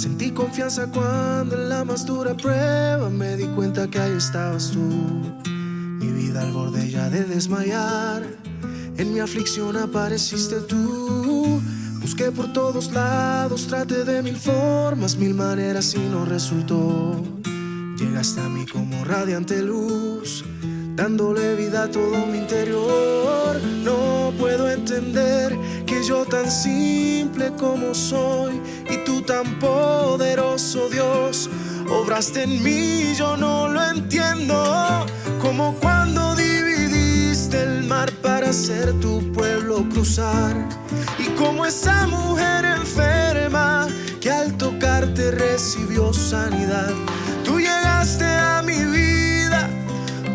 Sentí confianza cuando en la más dura prueba me di cuenta que ahí estabas tú. Mi vida al borde ya de desmayar, en mi aflicción apareciste tú. Busqué por todos lados, traté de mil formas, mil maneras y no resultó. Llegaste a mí como radiante luz, dándole vida a todo mi interior. No puedo entender que yo tan simple como soy y tú tan poderoso Dios, obraste en mí, yo no lo entiendo. Como cuando dividiste el mar para hacer tu pueblo cruzar, y como esa mujer enferma que al tocarte recibió sanidad. Tú llegaste a mi vida,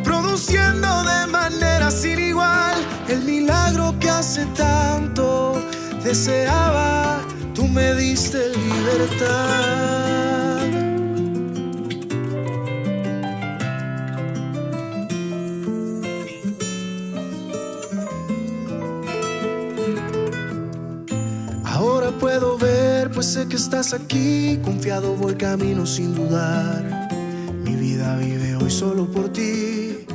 produciendo de manera sin igual el milagro que hace tanto deseaba. Tú me diste libertad. Ahora puedo ver, pues sé que estás aquí. Confiado voy camino sin dudar. Mi vida vive hoy solo por ti.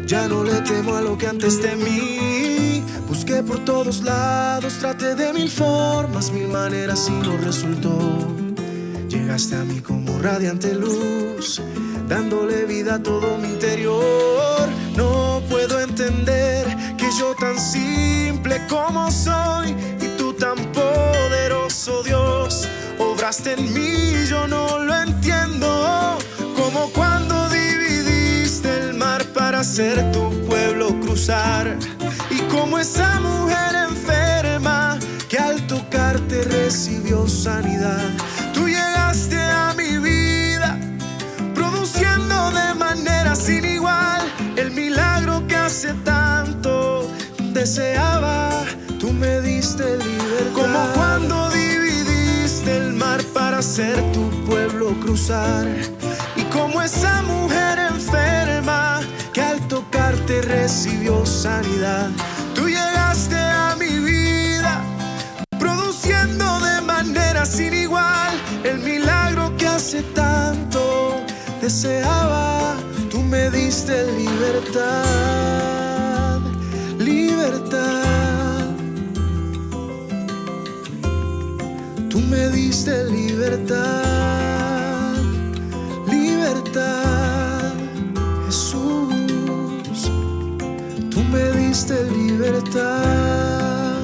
Ya no le temo a lo que antes temí. Busqué por todos lados, traté de mil formas, mil maneras y no resultó. Llegaste a mí como radiante luz, dándole vida a todo mi interior. No puedo entender que yo tan simple como soy y tú tan poderoso Dios, obraste en mí, yo no lo entiendo. Como cuando dividiste el mar para hacer tu pueblo cruzar, y como esa mujer enferma que al tocarte recibió sanidad. Tú llegaste a mi vida, produciendo de manera sin igual el milagro que hace tanto deseaba. Tú me diste libertad. Como cuando dividiste el mar para hacer tu pueblo cruzar, y como esa mujer enferma que al tocarte recibió sanidad. Tú llegaste a mi vida, produciendo de manera sin igual el milagro que hace tanto deseaba. Tú me diste libertad, libertad. Tú me diste libertad, libertad. Jesús, tú me diste libertad.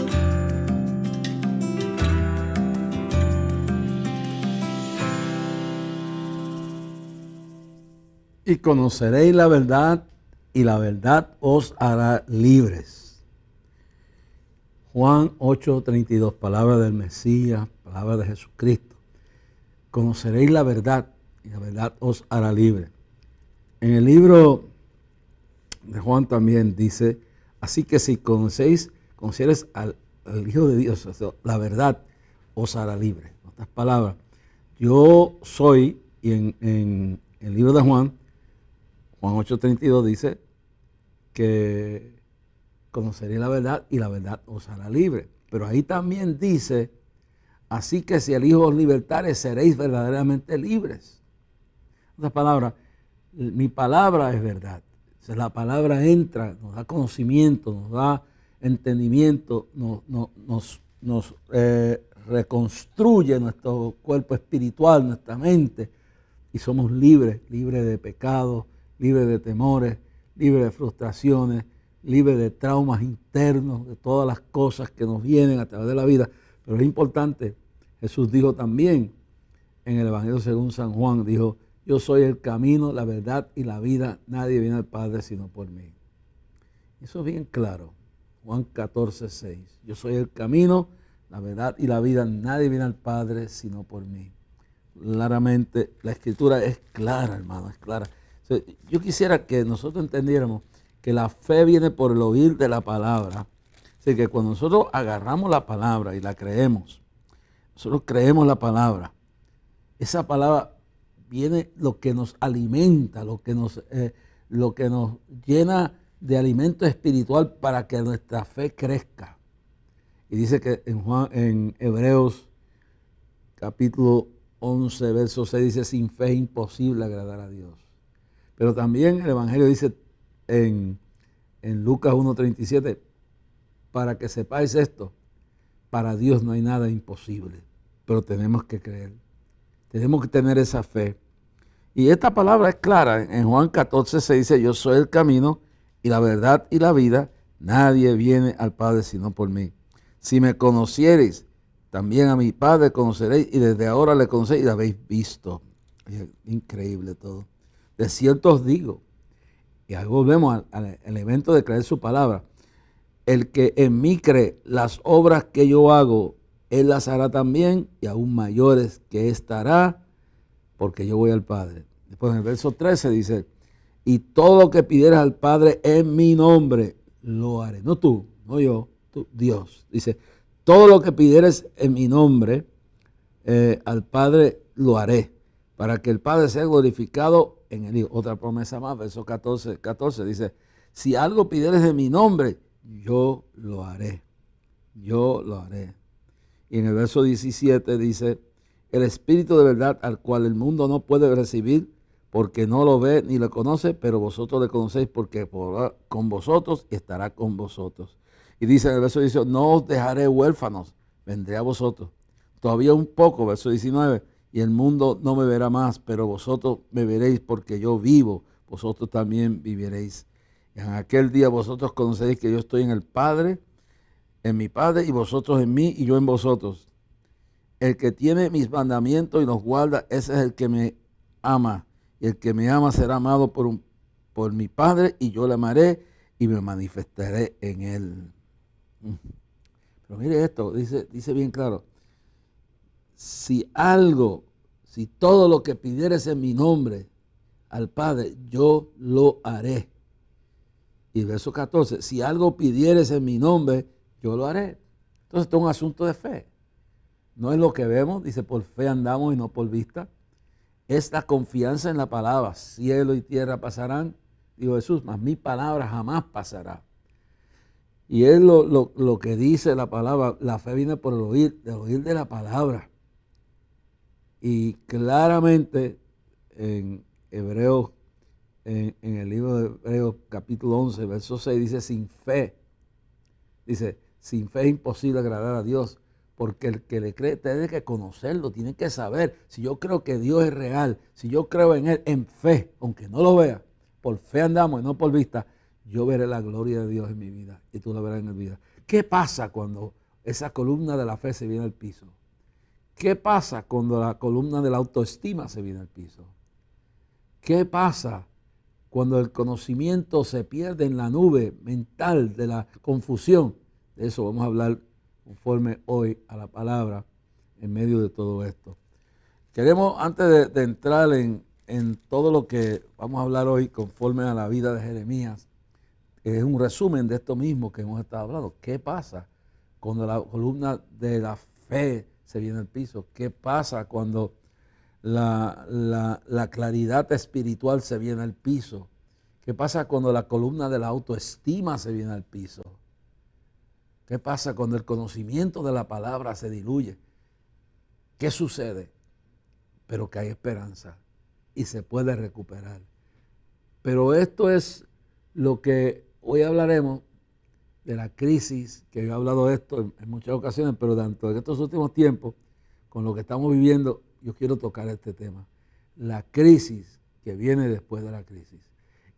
Y conoceréis la verdad, y la verdad os hará libres. Juan 8:32, palabra del Mesías, palabra de Jesucristo. Conoceréis la verdad, y la verdad os hará libre. En el libro de Juan también dice, así que si conocieres al Hijo de Dios, la verdad os hará libre. En otras palabras, yo soy, y en el libro de Juan 8:32 dice que conoceréis la verdad y la verdad os hará libre. Pero ahí también dice, así que si el Hijo os libertare, seréis verdaderamente libres. En otras palabras, mi palabra es verdad. O sea, la palabra entra, nos da conocimiento, nos da entendimiento, nos reconstruye nuestro cuerpo espiritual, nuestra mente, y somos libres, libres de pecados, libres de temores, libres de frustraciones, libres de traumas internos, de todas las cosas que nos vienen a través de la vida. Pero es importante, Jesús dijo también en el Evangelio según San Juan, dijo, yo soy el camino, la verdad y la vida, nadie viene al Padre sino por mí. Eso es bien claro, Juan 14:6, yo soy el camino, la verdad y la vida, nadie viene al Padre sino por mí. Claramente, la Escritura es clara, hermano, es clara. Yo quisiera que nosotros entendiéramos que la fe viene por el oír de la palabra. Así que cuando nosotros agarramos la palabra y la creemos, nosotros creemos la palabra, esa palabra viene lo que nos alimenta, lo que nos llena de alimento espiritual para que nuestra fe crezca. Y dice que en Hebreos capítulo 11, verso 6 dice, sin fe es imposible agradar a Dios. Pero también el Evangelio dice en Lucas 1:37, para que sepáis esto, para Dios no hay nada imposible, pero tenemos que creer, tenemos que tener esa fe. Y esta palabra es clara, en Juan 14 se dice, yo soy el camino y la verdad y la vida, nadie viene al Padre sino por mí. Si me conociereis, también a mi Padre conoceréis y desde ahora le conocéis y lo habéis visto. Increíble todo. De cierto os digo, y ahí volvemos al elemento de creer su palabra, el que en mí cree, las obras que yo hago, él las hará también y aún mayores que ésta hará, porque yo voy al Padre. Después en el verso 13 dice, y todo lo que pidieras al Padre en mi nombre, lo haré. No tú, no yo, tú, Dios. Dice, todo lo que pidieres en mi nombre, al Padre lo haré, para que el Padre sea glorificado en el Hijo. Otra promesa más, verso 14 dice, si algo pidieres en mi nombre, yo lo haré. Yo lo haré. Y en el verso 17 dice, el Espíritu de verdad al cual el mundo no puede recibir porque no lo ve ni lo conoce, pero vosotros le conocéis porque con vosotros y estará con vosotros. Y dice en el verso 18, no os dejaré huérfanos, vendré a vosotros. Todavía un poco, verso 19, y el mundo no me verá más, pero vosotros me veréis porque yo vivo, vosotros también viviréis. En aquel día vosotros conoceréis que yo estoy en el Padre, en mi Padre, y vosotros en mí, y yo en vosotros. El que tiene mis mandamientos y los guarda, ese es el que me ama. Y el que me ama será amado por mi Padre, y yo le amaré y me manifestaré en él. Pero mire esto, dice bien claro. Si todo lo que pidieres en mi nombre al Padre, yo lo haré. Y el verso 14, si algo pidieres en mi nombre, yo lo haré. Entonces esto es un asunto de fe. No es lo que vemos, dice, por fe andamos y no por vista. Es la confianza en la palabra. Cielo y tierra pasarán, dijo Jesús, mas mi palabra jamás pasará. Y es lo que dice la palabra. La fe viene por el oír de la palabra. Y claramente en Hebreos, en el libro de Hebreos capítulo 11, verso 6, dice, sin fe es imposible agradar a Dios. Porque el que le cree tiene que conocerlo, tiene que saber. Si yo creo que Dios es real, si yo creo en Él, en fe, aunque no lo vea, por fe andamos y no por vista, yo veré la gloria de Dios en mi vida y tú la verás en mi vida. ¿Qué pasa cuando esa columna de la fe se viene al piso? ¿Qué pasa cuando la columna de la autoestima se viene al piso? ¿Qué pasa cuando el conocimiento se pierde en la nube mental de la confusión? De eso vamos a hablar conforme hoy a la palabra en medio de todo esto. Queremos, antes de entrar en todo lo que vamos a hablar hoy conforme a la vida de Jeremías, es un resumen de esto mismo que hemos estado hablando. ¿Qué pasa cuando la columna de la fe se viene al piso? ¿Qué pasa cuando la claridad espiritual se viene al piso? ¿Qué pasa cuando la columna de la autoestima se viene al piso? ¿Qué pasa cuando el conocimiento de la palabra se diluye? ¿Qué sucede? Pero que hay esperanza y se puede recuperar. Pero esto es lo que hoy hablaremos de la crisis, que he hablado de esto en muchas ocasiones, pero tanto en estos últimos tiempos, con lo que estamos viviendo, yo quiero tocar este tema. La crisis que viene después de la crisis.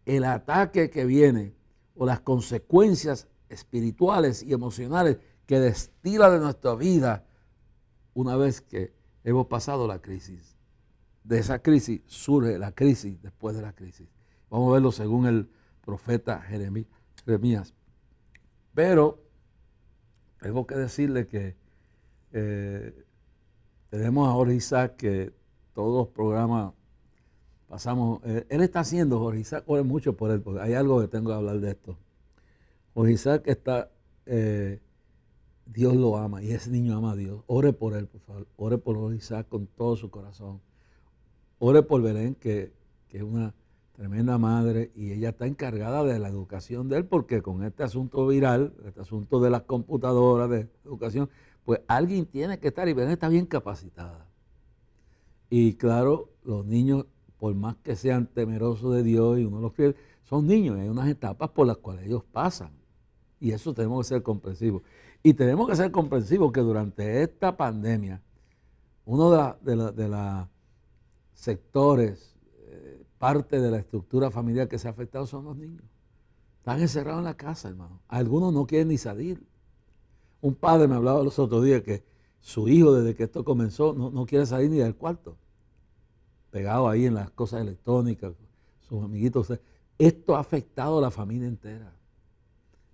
El ataque que viene o las consecuencias espirituales y emocionales que destila de nuestra vida una vez que hemos pasado la crisis. De esa crisis surge la crisis después de la crisis. Vamos a verlo según el profeta Jeremías. Pero tengo que decirle que tenemos a Jorge Isaac, que todos los programas pasamos. Él está haciendo, Jorge Isaac, ore mucho por él, porque hay algo que tengo que hablar de esto. Jorge Isaac está, Dios lo ama y ese niño ama a Dios. Ore por él, por favor. Ore por Jorge Isaac con todo su corazón. Ore por Belén, que es una tremenda madre y ella está encargada de la educación de él, porque con este asunto viral, este asunto de las computadoras, de educación, pues alguien tiene que estar, y Belén está bien capacitada. Y claro, los niños, por más que sean temerosos de Dios y uno los quiere, son niños, hay unas etapas por las cuales ellos pasan. Y eso tenemos que ser comprensivos. Y tenemos que ser comprensivos que durante esta pandemia, uno de los sectores, parte de la estructura familiar que se ha afectado son los niños. Están encerrados en la casa, hermano. Algunos no quieren ni salir. Un padre me hablaba los otros días que su hijo, desde que esto comenzó, no quiere salir ni del cuarto. Pegado ahí en las cosas electrónicas, sus amiguitos. Esto ha afectado a la familia entera.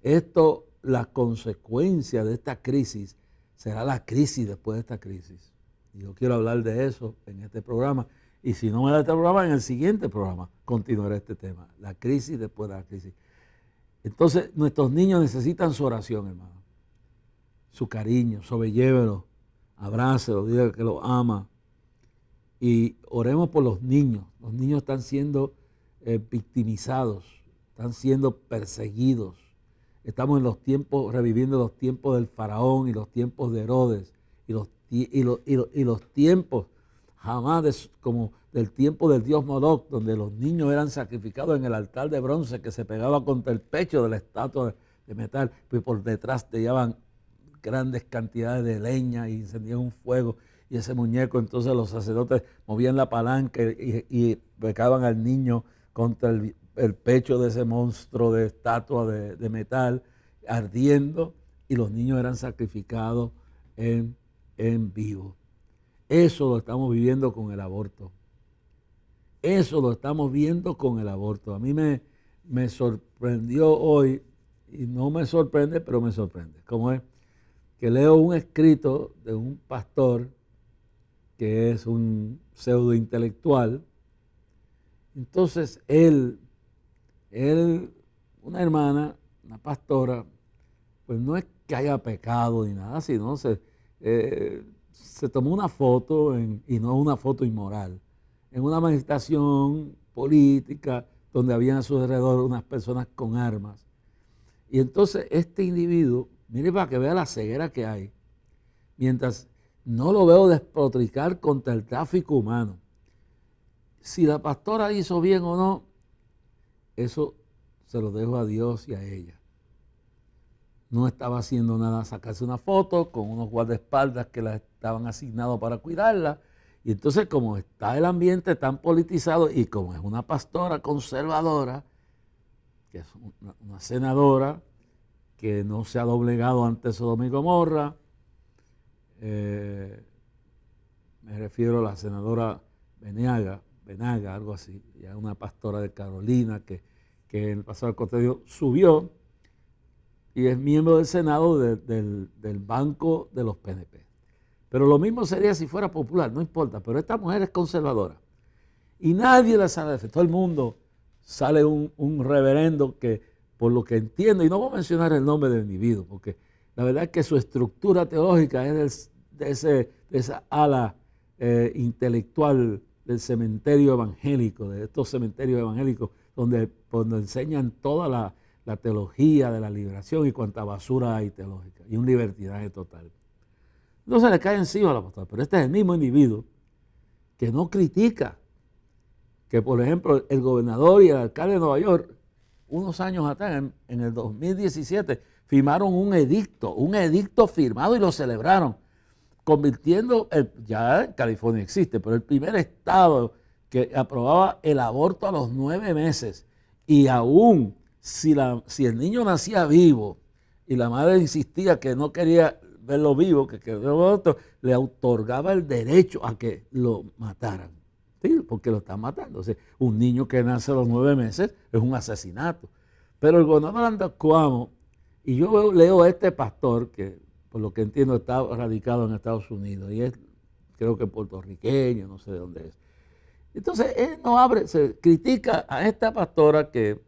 Esto, la consecuencia de esta crisis, será la crisis después de esta crisis. Y yo quiero hablar de eso en este programa. Y si no me da este programa, en el siguiente programa continuaré este tema. La crisis después de la crisis. Entonces, nuestros niños necesitan su oración, hermano. Su cariño, sobrellévelo, abrácelo, diga que lo ama. Y oremos por los niños. Los niños están siendo victimizados, están siendo perseguidos. Estamos en los tiempos, reviviendo los tiempos del faraón y los tiempos de Herodes y los tiempos jamás como del tiempo del dios Moloch, donde los niños eran sacrificados en el altar de bronce que se pegaba contra el pecho de la estatua de metal, pues por detrás te llevaban grandes cantidades de leña y encendían un fuego, y ese muñeco, entonces los sacerdotes movían la palanca y pegaban al niño contra el pecho de ese monstruo de estatua de metal ardiendo, y los niños eran sacrificados en vivo. Eso lo estamos viviendo con el aborto. Eso lo estamos viendo con el aborto. A mí me sorprendió hoy, y no me sorprende, pero me sorprende. Como es que leo un escrito de un pastor que es un pseudo intelectual. Entonces él, una hermana, una pastora, pues no es que haya pecado ni nada, sino se tomó una foto, y no es una foto inmoral, en una manifestación política donde habían a su alrededor unas personas con armas. Y entonces este individuo, mire para que vea la ceguera que hay, mientras no lo veo despotricar contra el tráfico humano. Si la pastora hizo bien o no, eso se lo dejo a Dios y a ella. No estaba haciendo nada, sacarse una foto con unos guardaespaldas que la estaban asignados para cuidarla. Y entonces, como está el ambiente tan politizado y como es una pastora conservadora, que es una senadora que no se ha doblegado ante Sodoma y Gomorra, me refiero a la senadora Benaga, algo así, ya una pastora de Carolina que en el pasado contenido subió y es miembro del Senado del banco de los PNP. Pero lo mismo sería si fuera popular, no importa, pero esta mujer es conservadora y nadie la sabe defender. Todo el mundo sale un reverendo que, por lo que entiendo, y no voy a mencionar el nombre del individuo, porque la verdad es que su estructura teológica es de esa ala intelectual del cementerio evangélico, de estos cementerios evangélicos donde enseñan toda la teología de la liberación y cuánta basura hay teológica y un libertinaje total. No se le cae encima a la pastora, pero este es el mismo individuo que no critica que, por ejemplo, el gobernador y el alcalde de Nueva York, unos años atrás, en el 2017, firmaron un edicto firmado y lo celebraron, convirtiendo, ya en California existe, pero el primer estado que aprobaba el aborto a los 9 meses, y aún si el niño nacía vivo y la madre insistía que no quería verlo vivo, que le otorgaba el derecho a que lo mataran, ¿sí? Porque lo están matando. O sea, un niño que nace a los 9 meses es un asesinato. Pero el gobernador anda Cuomo, y yo leo a este pastor que, por lo que entiendo, está radicado en Estados Unidos y es, creo que puertorriqueño, no sé de dónde es. Entonces él no abre, se critica a esta pastora que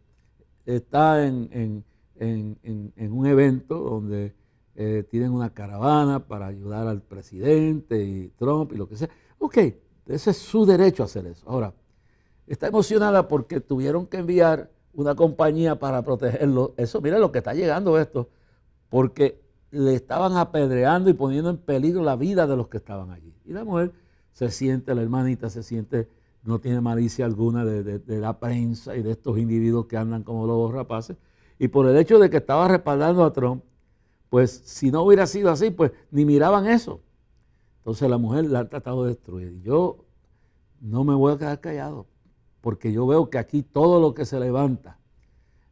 está en un evento donde tienen una caravana para ayudar al presidente y Trump y lo que sea. Ok, ese es su derecho a hacer eso. Ahora, está emocionada porque tuvieron que enviar una compañía para protegerlo. Eso, mira lo que está llegando esto, porque le estaban apedreando y poniendo en peligro la vida de los que estaban allí. Y la mujer se siente, la hermanita se siente, no tiene malicia alguna de la prensa y de estos individuos que andan como lobos rapaces. Y por el hecho de que estaba respaldando a Trump, pues si no hubiera sido así, pues ni miraban eso. Entonces la mujer la han tratado de destruir. Y yo no me voy a quedar callado, porque yo veo que aquí todo lo que se levanta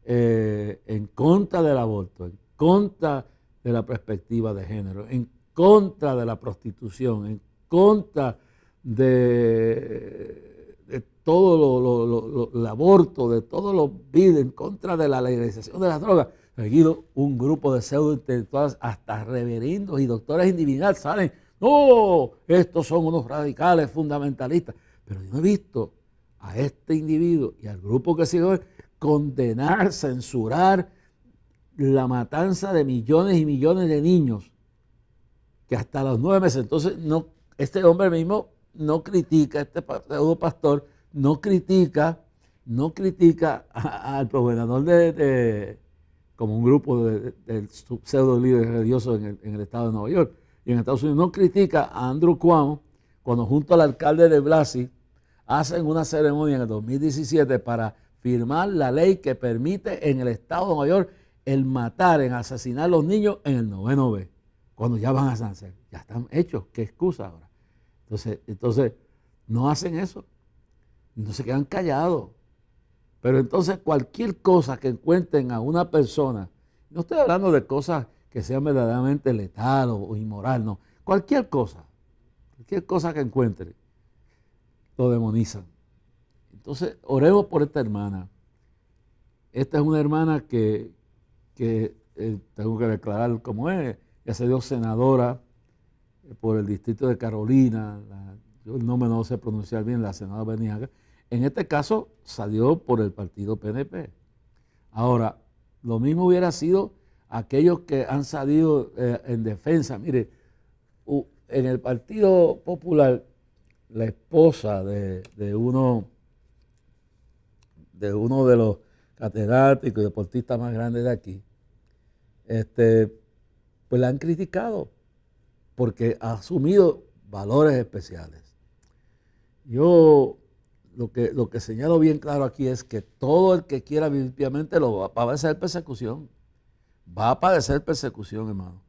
en contra del aborto, en contra de la perspectiva de género, en contra de la prostitución, en contra de todo el aborto, de todos los vidas, en contra de la legalización de las drogas, seguido un grupo de pseudointelectuales, hasta reverendos y doctores individuales salen, no, estos son unos radicales fundamentalistas. Pero yo no he visto a este individuo y al grupo que sigue condenar, censurar la matanza de millones y millones de niños, que hasta los 9 meses, entonces no, este hombre mismo no critica, este pseudo pastor no critica al gobernador como un grupo de pseudo líderes religiosos en el estado de Nueva York y en Estados Unidos, no critica a Andrew Cuomo cuando junto al alcalde de Blasey hacen una ceremonia en el 2017 para firmar la ley que permite en el estado de Nueva York el matar, en asesinar a los niños en el 9º B, cuando ya van a nacer. Ya están hechos, ¿qué excusa ahora? Entonces no hacen eso, no se quedan callados. Pero entonces cualquier cosa que encuentren a una persona, no estoy hablando de cosas que sean verdaderamente letal o inmoral, no, cualquier cosa que encuentren, lo demonizan. Entonces oremos por esta hermana. Esta es una hermana que tengo que declarar como es, ya se dio senadora por el distrito de Carolina, yo el nombre no sé pronunciar bien, la senadora Berniaga. En este caso salió por el partido PNP. Ahora, lo mismo hubiera sido aquellos que han salido en defensa. Mire, en el Partido Popular, la esposa de uno de los catedráticos y deportistas más grandes de aquí, pues la han criticado porque ha asumido valores especiales. Yo lo que señalo bien claro aquí es que todo el que quiera vivir piamente va a padecer persecución. Va a padecer persecución, hermano.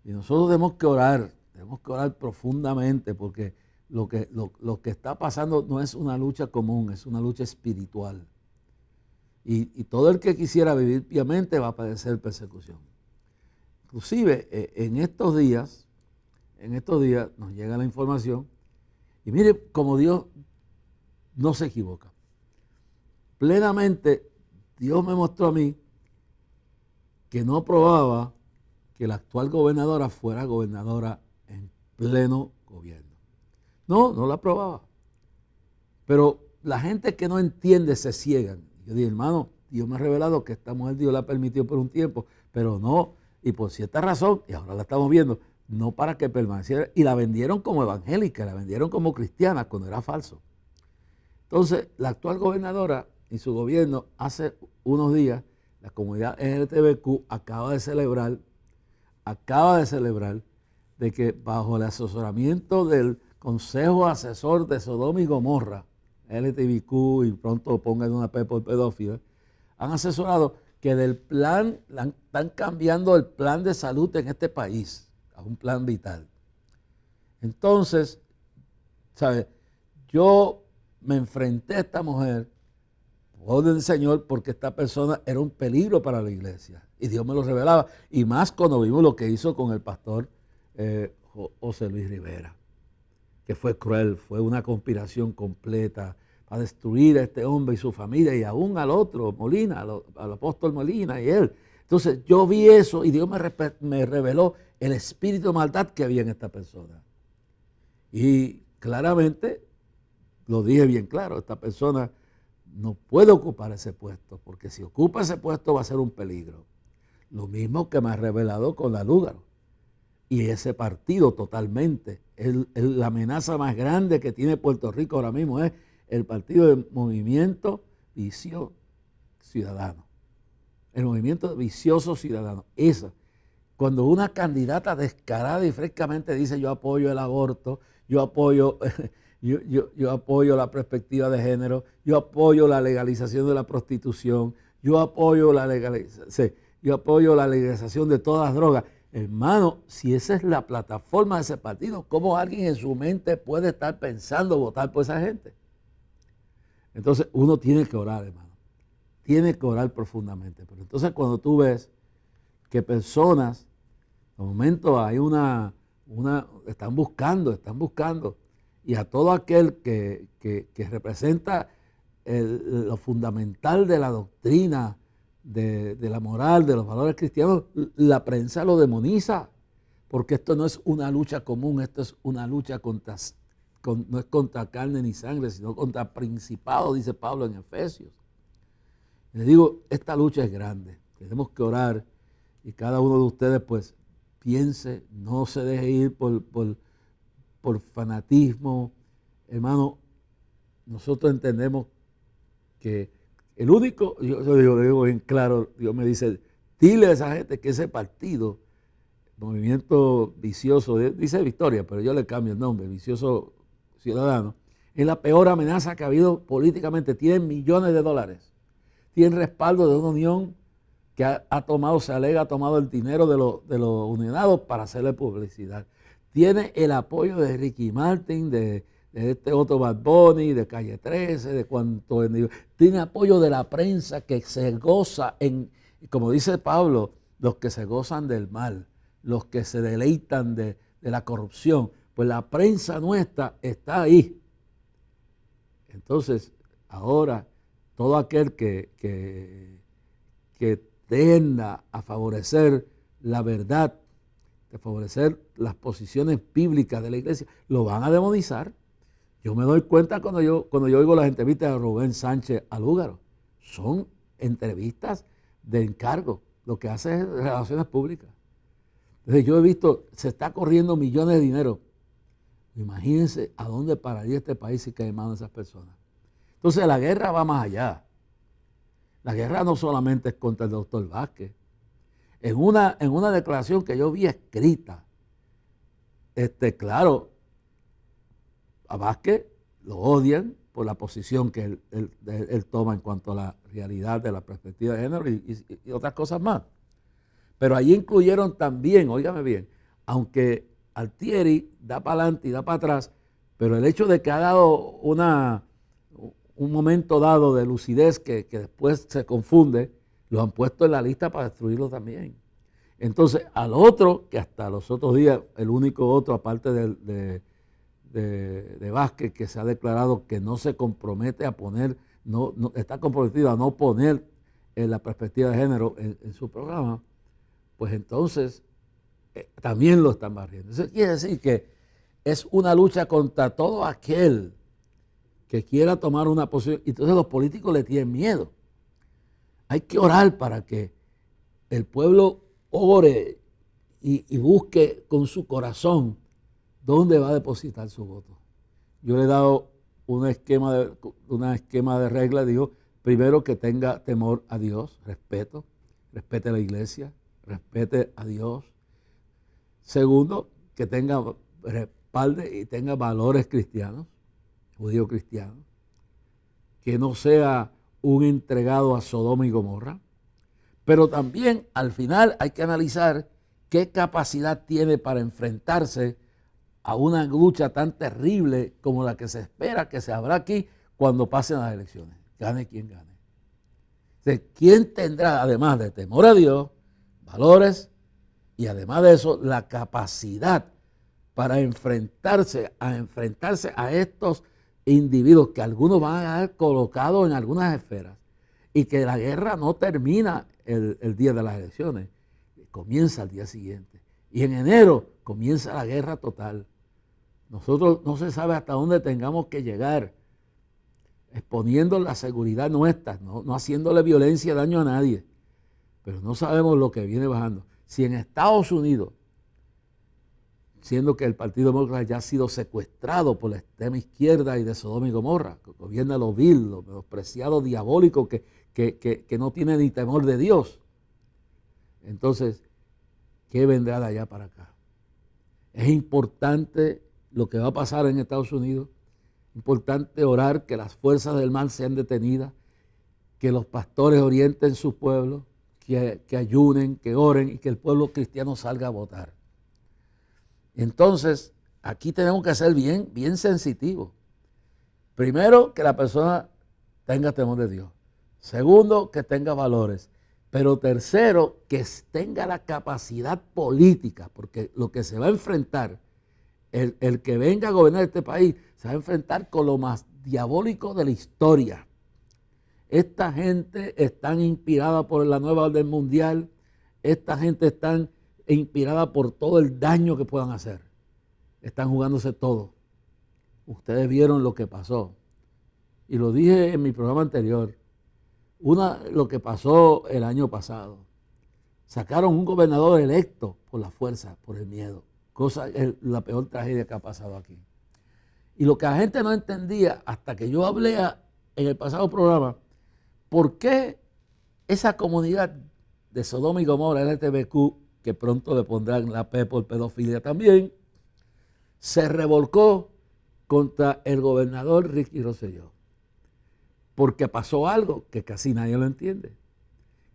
Y nosotros tenemos que orar profundamente, porque lo que está pasando no es una lucha común, es una lucha espiritual. Y todo el que quisiera vivir piamente va a padecer persecución. Inclusive en estos días nos llega la información, y mire cómo Dios no se equivoca. Plenamente Dios me mostró a mí que no probaba que la actual gobernadora fuera gobernadora en pleno gobierno. No la probaba. Pero la gente que no entiende se ciegan. Yo dije, hermano, Dios me ha revelado que esta mujer Dios la ha permitido por un tiempo, pero no, y por cierta razón, y ahora la estamos viendo, no para que permaneciera, y la vendieron como evangélica, la vendieron como cristiana cuando era falso. Entonces, la actual gobernadora y su gobierno, hace unos días, la comunidad LGTBQ acaba de celebrar de que bajo el asesoramiento del Consejo Asesor de Sodoma y Gomorra, LGTBQ, y pronto pongan una P por pedófilo, han asesorado que del plan, están cambiando el plan de salud en este país a un plan vital. Entonces, ¿sabes? Yo me enfrenté a esta mujer por orden del Señor porque esta persona era un peligro para la iglesia y Dios me lo revelaba, y más cuando vimos lo que hizo con el pastor José Luis Rivera, que fue cruel, fue una conspiración completa para destruir a este hombre y su familia y aún al otro, Molina, al apóstol Molina y él. Entonces yo vi eso y Dios me reveló el espíritu de maldad que había en esta persona. Y claramente, lo dije bien claro, esta persona no puede ocupar ese puesto, porque si ocupa ese puesto va a ser un peligro. Lo mismo que me ha revelado con la Lúgaro. Y ese partido totalmente, la amenaza más grande que tiene Puerto Rico ahora mismo es el partido de Movimiento Vicioso Ciudadano. El Movimiento Vicioso Ciudadano. Esa. Cuando una candidata descarada y frescamente dice yo apoyo el aborto, yo apoyo, yo apoyo la perspectiva de género, yo apoyo la legalización de la prostitución, yo apoyo la legalización de todas las drogas. Hermano, si esa es la plataforma de ese partido, ¿cómo alguien en su mente puede estar pensando votar por esa gente? Entonces uno tiene que orar, hermano. Tiene que orar profundamente. Pero entonces cuando tú ves que personas, de momento hay están buscando, y a todo aquel que representa lo fundamental de la doctrina, de la moral, de los valores cristianos, la prensa lo demoniza, porque esto no es una lucha común, esto es una lucha no es contra carne ni sangre, sino contra principados, dice Pablo en Efesios. Y les digo, esta lucha es grande, tenemos que orar, y cada uno de ustedes pues piense, no se deje ir por fanatismo. Hermano, nosotros entendemos que el único, yo lo digo bien claro, Dios me dice, dile a esa gente que ese partido, Movimiento Vicioso, dice Victoria, pero yo le cambio el nombre, Vicioso Ciudadano, es la peor amenaza que ha habido políticamente. Tienen millones de dólares, tienen respaldo de una unión que se alega ha tomado el dinero de los unionados para hacerle publicidad. Tiene el apoyo de Ricky Martin, de este otro Bad Bunny, de Calle 13, de cuanto. Tiene apoyo de la prensa que se goza como dice Pablo, los que se gozan del mal, los que se deleitan de la corrupción. Pues la prensa nuestra está ahí. Entonces, ahora, todo aquel que tenda a favorecer la verdad, a favorecer las posiciones bíblicas de la iglesia, lo van a demonizar. Yo me doy cuenta cuando yo oigo las entrevistas de Rubén Sánchez Alúgaro. Son entrevistas de encargo. Lo que hace es relaciones públicas. Entonces yo he visto, se está corriendo millones de dinero. Imagínense a dónde pararía este país si cae en manos de esas personas. Entonces la guerra va más allá. La guerra no solamente es contra el doctor Vázquez. En una declaración que yo vi escrita, claro, a Vázquez lo odian por la posición que él toma en cuanto a la realidad de la perspectiva de género y otras cosas más. Pero allí incluyeron también, óigame bien, aunque Altieri da para adelante y da para atrás, pero el hecho de que ha dado un momento dado de lucidez que después se confunde, lo han puesto en la lista para destruirlo también. Entonces, al otro, que hasta los otros días, el único otro, aparte de Vázquez, que se ha declarado que no se compromete a poner, no está comprometido a no poner la perspectiva de género en su programa, pues entonces también lo están barriendo. Eso quiere decir que es una lucha contra todo aquel que quiera tomar una posición. Y entonces los políticos le tienen miedo. Hay que orar para que el pueblo ore y busque con su corazón dónde va a depositar su voto. Yo le he dado un esquema de reglas. Digo, primero que tenga temor a Dios, respete a la iglesia, respete a Dios. Segundo, que tenga respalde y tenga valores cristianos, judío cristiano, que no sea un entregado a Sodoma y Gomorra. Pero también al final hay que analizar qué capacidad tiene para enfrentarse a una lucha tan terrible como la que se espera que se habrá aquí cuando pasen las elecciones. Gane quien gane. Entonces, ¿quién tendrá, además de temor a Dios, valores y además de eso, la capacidad para enfrentarse a estos individuos que algunos van a haber colocado en algunas esferas y que la guerra no termina el día de las elecciones, comienza el día siguiente y en enero comienza la guerra total? Nosotros no se sabe hasta dónde tengamos que llegar, exponiendo la seguridad nuestra, no haciéndole violencia, daño a nadie, pero no sabemos lo que viene bajando. Si en Estados Unidos, siendo que el Partido Demócrata ya ha sido secuestrado por la extrema izquierda y de Sodoma y Gomorra, que gobierna lo vil, lo menospreciado, diabólico, que no tiene ni temor de Dios, entonces, ¿qué vendrá de allá para acá? Es importante lo que va a pasar en Estados Unidos. Importante orar que las fuerzas del mal sean detenidas, que los pastores orienten su pueblo, que ayunen, que oren y que el pueblo cristiano salga a votar. Entonces, aquí tenemos que ser bien sensitivos. Primero, que la persona tenga temor de Dios. Segundo, que tenga valores. Pero tercero, que tenga la capacidad política, porque lo que se va a enfrentar, el que venga a gobernar este país, se va a enfrentar con lo más diabólico de la historia. Esta gente está inspirada por la nueva orden mundial, esta gente está inspirada por todo el daño que puedan hacer. Están jugándose todo. Ustedes vieron lo que pasó. Y lo dije en mi programa anterior. Lo que pasó el año pasado. Sacaron un gobernador electo por la fuerza, por el miedo. La peor tragedia que ha pasado aquí. Y lo que la gente no entendía, hasta que yo hablé en el pasado programa, ¿por qué esa comunidad de Sodoma y Gomorra, LGTBQ, que pronto le pondrán la P por pedofilia también, se revolcó contra el gobernador Ricky Rosselló? Porque pasó algo que casi nadie lo entiende.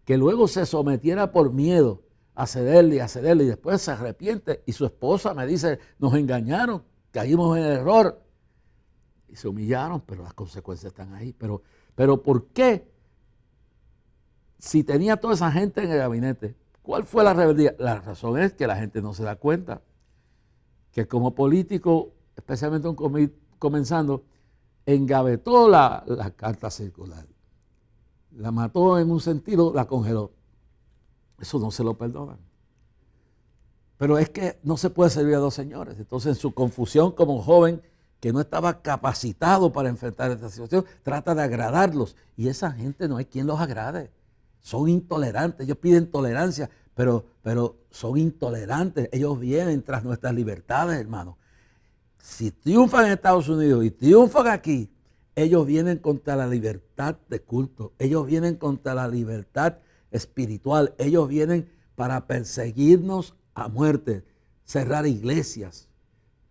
Que luego se sometiera por miedo a cederle y después se arrepiente y su esposa me dice, nos engañaron, caímos en el error. Y se humillaron, pero las consecuencias están ahí. Pero ¿por qué? Si tenía toda esa gente en el gabinete, ¿cuál fue la rebeldía? La razón es que la gente no se da cuenta que como político, especialmente comenzando, engavetó la carta circular. La mató en un sentido, la congeló. Eso no se lo perdonan. Pero es que no se puede servir a dos señores. Entonces, en su confusión como joven, que no estaba capacitado para enfrentar esta situación, trata de agradarlos. Y esa gente no hay quien los agrade. Son intolerantes. Ellos piden tolerancia, pero son intolerantes. Ellos vienen tras nuestras libertades, hermano. Si triunfan en Estados Unidos y triunfan aquí, ellos vienen contra la libertad de culto. Ellos vienen contra la libertad espiritual. Ellos vienen para perseguirnos a muerte, cerrar iglesias,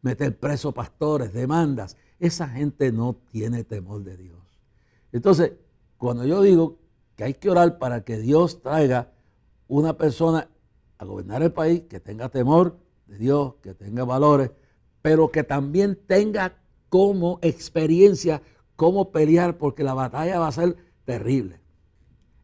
meter presos pastores, demandas. Esa gente no tiene temor de Dios. Entonces, cuando yo digo que hay que orar para que Dios traiga una persona a gobernar el país que tenga temor de Dios, que tenga valores, pero que también tenga como experiencia cómo pelear, porque la batalla va a ser terrible.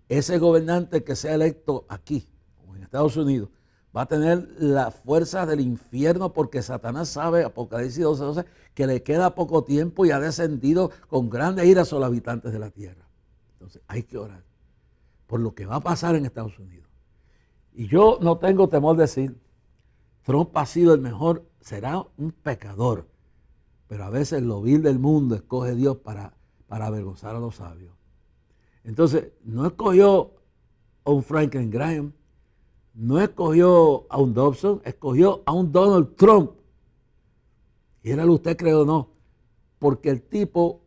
Ese gobernante que sea electo aquí, o en Estados Unidos, va a tener la fuerza del infierno, porque Satanás sabe, Apocalipsis 12:12, que le queda poco tiempo y ha descendido con grande ira sobre los habitantes de la tierra. Entonces hay que orar por lo que va a pasar en Estados Unidos. Y yo no tengo temor de decir, Trump ha sido el mejor, será un pecador, pero a veces lo vil del mundo escoge Dios para avergonzar a los sabios. Entonces, no escogió a un Franklin Graham, no escogió a un Dobson, escogió a un Donald Trump. Y era lo usted cree o no, porque el tipo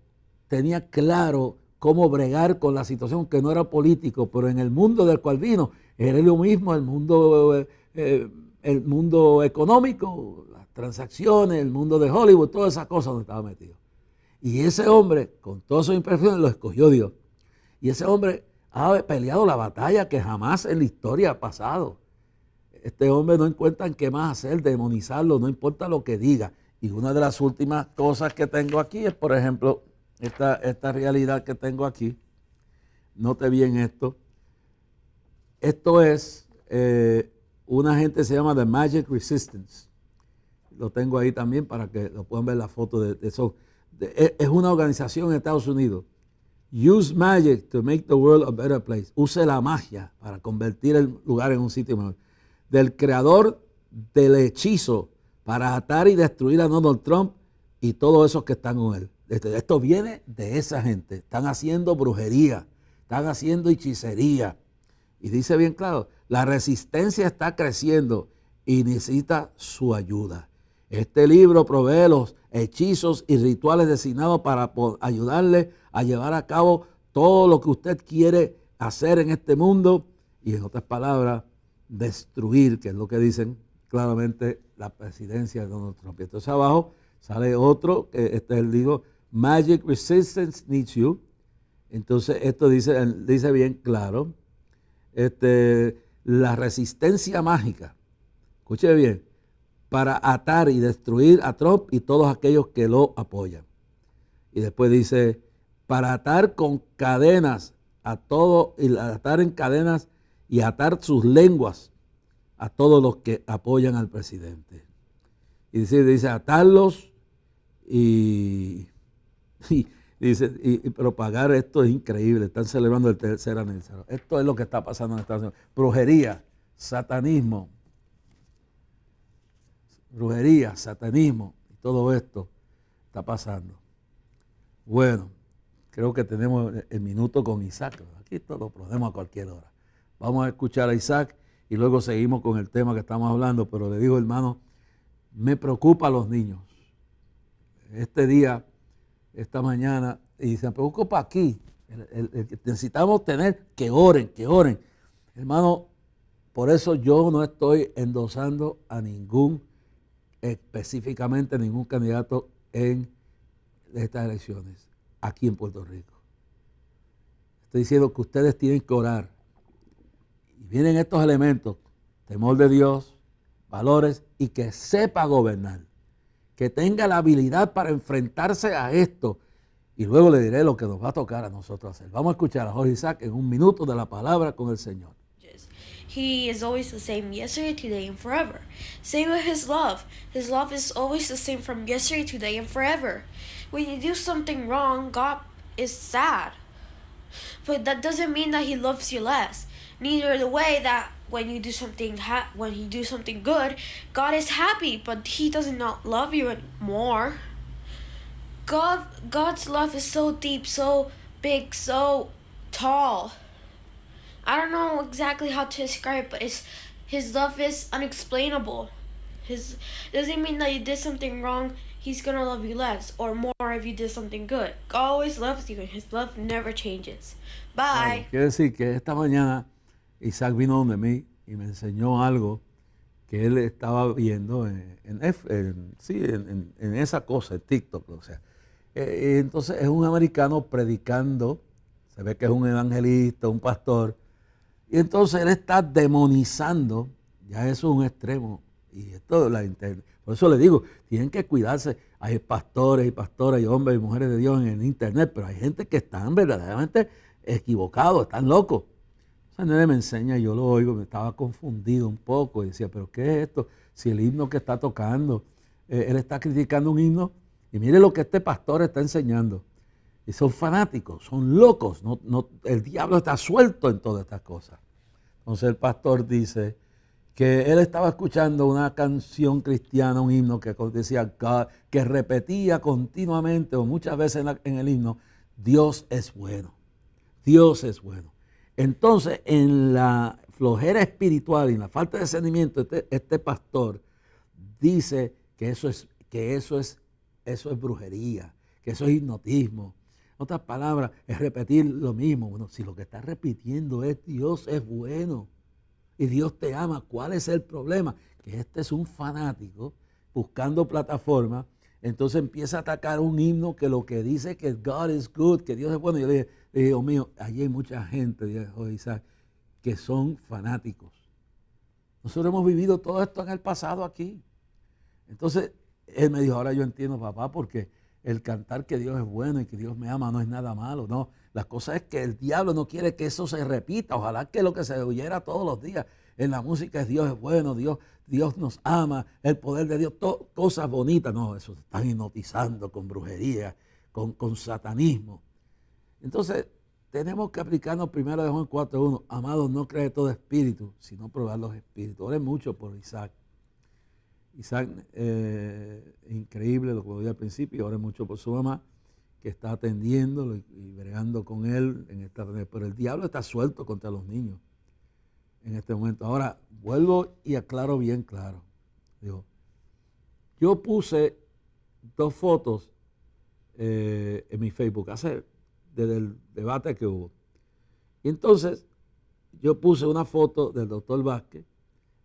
tenía claro cómo bregar con la situación, que no era político, pero en el mundo del cual vino, era lo mismo, el mundo económico, las transacciones, el mundo de Hollywood, todas esas cosas donde estaba metido. Y ese hombre, con todas sus imperfecciones, lo escogió Dios. Y ese hombre ha peleado la batalla que jamás en la historia ha pasado. Este hombre no encuentra en qué más hacer, demonizarlo, no importa lo que diga. Y una de las últimas cosas que tengo aquí es, por ejemplo, esta realidad que tengo aquí. Note bien esto. Esto es, una gente se llama The Magic Resistance. Lo tengo ahí también para que lo puedan ver la foto de eso. Es una organización en Estados Unidos. Use magic to make the world a better place. Use la magia para convertir el lugar en un sitio mejor. Del creador del hechizo para atar y destruir a Donald Trump y todos esos que están con él. Esto viene de esa gente. Están haciendo brujería, están haciendo hechicería. Y dice bien claro, la resistencia está creciendo y necesita su ayuda. Este libro provee los hechizos y rituales designados para ayudarle a llevar a cabo todo lo que usted quiere hacer en este mundo y, en otras palabras, destruir, que es lo que dicen claramente la presidencia de Donald Trump. Y entonces abajo Sale otro, que él dijo, Magic Resistance Needs You. Entonces esto dice bien claro, la resistencia mágica, escuche bien, para atar y destruir a Trump y todos aquellos que lo apoyan. Y después dice, para atar con cadenas a todos, y atar en cadenas y atar sus lenguas a todos los que apoyan al presidente. Y dice atarlos y propagar esto es increíble. Están celebrando el tercer aniversario. Esto es lo que está pasando en Estados Unidos. Brujería, satanismo, y todo esto está pasando. Bueno, creo que tenemos el minuto con Isaac. Aquí esto lo ponemos a cualquier hora. Vamos a escuchar a Isaac y luego seguimos con el tema que estamos hablando. Pero le digo, hermano, me preocupa a los niños. Este día, esta mañana, y se preocupa aquí. Necesitamos tener que oren. Hermano, por eso yo no estoy endosando a específicamente ningún candidato en estas elecciones aquí en Puerto Rico. Estoy diciendo que ustedes tienen que orar. Y vienen estos elementos, temor de Dios, valores y que sepa gobernar, que tenga la habilidad para enfrentarse a esto. Y luego le diré lo que nos va a tocar a nosotros hacer. Vamos a escuchar a Jorge Isaac en un minuto de la palabra con el Señor. He is always the same yesterday, today, and forever. Same with His love. His love is always the same from yesterday, today, and forever. When you do something wrong, God is sad. But that doesn't mean that He loves you less. Neither the way that when you do something good, God is happy, but He does not love you anymore. God's love is so deep, so big, so tall. I don't know exactly how to describe it, but His love is unexplainable. Doesn't mean that you did something wrong, He's gonna love you less or more if you did something good. God always loves you and His love never changes. Bye. Bueno, quiere decir que esta mañana Isaac vino donde mí y me enseñó algo que él estaba viendo en esa cosa, en TikTok. O sea, entonces es un americano predicando, se ve que es un evangelista, un pastor, y entonces él está demonizando, ya eso es un extremo, y esto la internet. Por eso le digo, tienen que cuidarse. Hay pastores y pastoras y hombres y mujeres de Dios en el internet, pero hay gente que están verdaderamente equivocados, están locos. Entonces nadie me enseña, yo lo oigo, me estaba confundido un poco y decía, pero ¿qué es esto? Si el himno que está tocando, él está criticando un himno y mire lo que este pastor está enseñando. Y son fanáticos, son locos, el diablo está suelto en todas estas cosas. Entonces el pastor dice que él estaba escuchando una canción cristiana, un himno que decía God, que repetía continuamente o muchas veces en el himno, Dios es bueno, Dios es bueno. Entonces en la flojera espiritual y en la falta de discernimiento, este pastor dice que eso es brujería, que eso es hipnotismo. En otras palabras, es repetir lo mismo. Bueno, si lo que está repitiendo es Dios es bueno y Dios te ama, ¿cuál es el problema? Que este es un fanático buscando plataforma, entonces empieza a atacar un himno que lo que dice que God is good, que Dios es bueno. Yo le dije, Dios mío, allí hay mucha gente, dijo Isaac, que son fanáticos. Nosotros hemos vivido todo esto en el pasado aquí. Entonces, él me dijo, ahora yo entiendo, papá, porque el cantar que Dios es bueno y que Dios me ama no es nada malo, no. La cosa es que el diablo no quiere que eso se repita. Ojalá que lo que se oyera todos los días en la música es Dios es bueno, Dios nos ama, el poder de Dios, cosas bonitas. No, eso se están hipnotizando con brujería, con satanismo. Entonces, tenemos que aplicarnos primero de Juan 4:1. Amados, no cree todo espíritu, sino probar los espíritus. Oren mucho por Isaac. Isaac, increíble lo que lo dije al principio, oren mucho por su mamá, que está atendiéndolo y bregando con él en esta manera. Pero el diablo está suelto contra los niños en este momento. Ahora, vuelvo y aclaro bien claro. Digo, yo puse 2 fotos en mi Facebook, desde el debate que hubo. Y entonces, yo puse una foto del doctor Vázquez